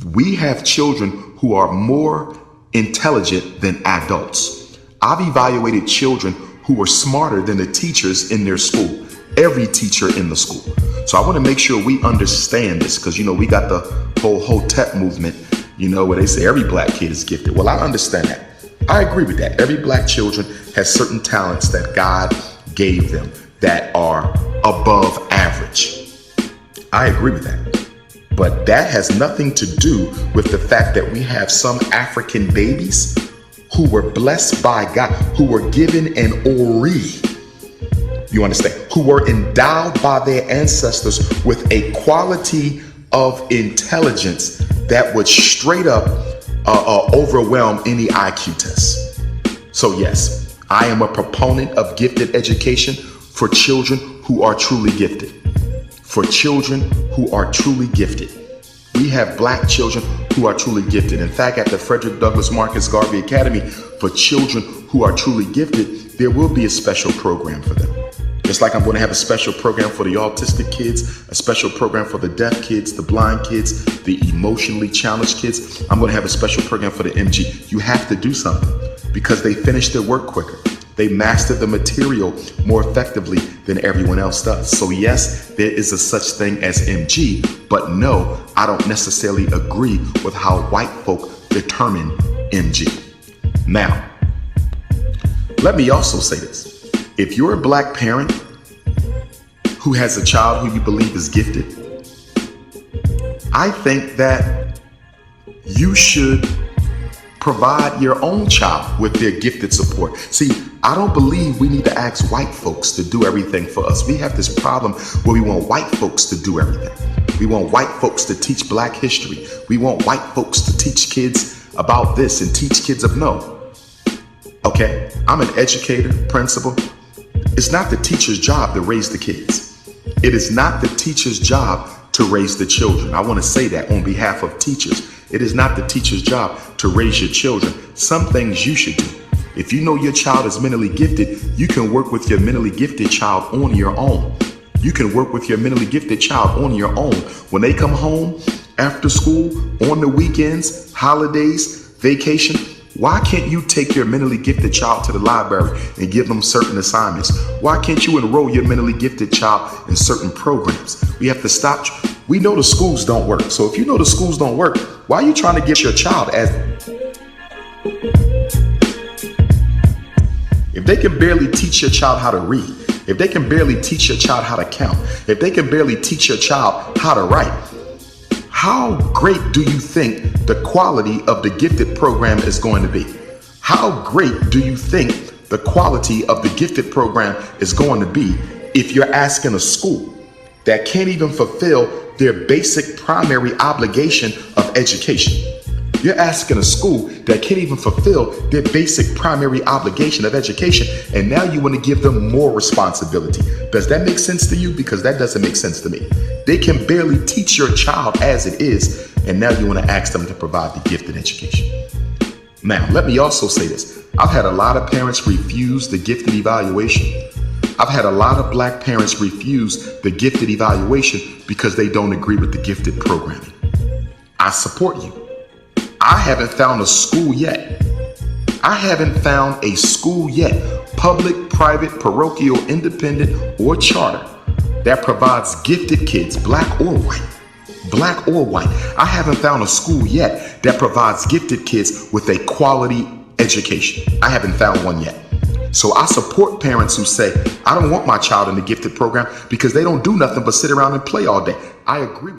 We have children who are more intelligent than adults. I've evaluated children who are smarter than the teachers in their school, every teacher in the school. So I want to make sure we understand this because, we got the whole Hotep movement, where they say every black kid is gifted. Well, I understand that. I agree with that. Every black children has certain talents that God gave them that are above average. I agree with that. But that has nothing to do with the fact that we have some African babies who were blessed by God, who were given an ori. You understand? Who were endowed by their ancestors with a quality of intelligence that would straight up overwhelm any IQ test. So yes, I am a proponent of gifted education for children who are truly gifted. For children who are truly gifted. We have black children who are truly gifted. In fact, at the Frederick Douglass Marcus Garvey Academy for children who are truly gifted, there will be a special program for them. Just like I'm going to have a special program for the autistic kids, a special program for the deaf kids, the blind kids, the emotionally challenged kids. I'm going to have a special program for the MG. You have to do something because they finish their work quicker. They master the material more effectively than everyone else does. So yes, there is a such thing as MG, but no, I don't necessarily agree with how white folk determine MG. Now, let me also say this. If you're a black parent who has a child who you believe is gifted, I think that you should provide your own child with their gifted support. See, I don't believe we need to ask white folks to do everything for us. We have this problem where we want white folks to do everything. We want white folks to teach black history. We want white folks to teach kids about this and teach kids of no. Okay, I'm an educator, principal. It's not the teacher's job to raise the kids. It is not the teacher's job to raise the children. I want to say that on behalf of teachers. It is not the teacher's job to raise your children. Some things you should do. If you know your child is mentally gifted, you can work with your mentally gifted child on your own. You can work with your mentally gifted child on your own. When they come home after school, on the weekends, holidays, vacation, why can't you take your mentally gifted child to the library and give them certain assignments? Why can't you enroll your mentally gifted child in certain programs? We have to stop. We know the schools don't work. So if you know the schools don't work, why are you trying to get your child as... If they can barely teach your child how to read, if they can barely teach your child how to count, if they can barely teach your child how to write, how great do you think the quality of the gifted program is going to be? How great do you think the quality of the gifted program is going to be if you're asking a school that can't even fulfill their basic primary obligation of education? You're asking a school that can't even fulfill their basic primary obligation of education, and now you want to give them more responsibility. Does that make sense to you? Because that doesn't make sense to me. They can barely teach your child as it is, and now you want to ask them to provide the gifted education. Now, let me also say this. I've had a lot of parents refuse the gifted evaluation. I've had a lot of black parents refuse the gifted evaluation because they don't agree with the gifted programming. I support you. I haven't found a school yet. I haven't found a school yet, public, private, parochial, independent, or charter, that provides gifted kids, black or white. Black or white. I haven't found a school yet that provides gifted kids with a quality education. I haven't found one yet. So I support parents who say, I don't want my child in the gifted program because they don't do nothing but sit around and play all day. I agree.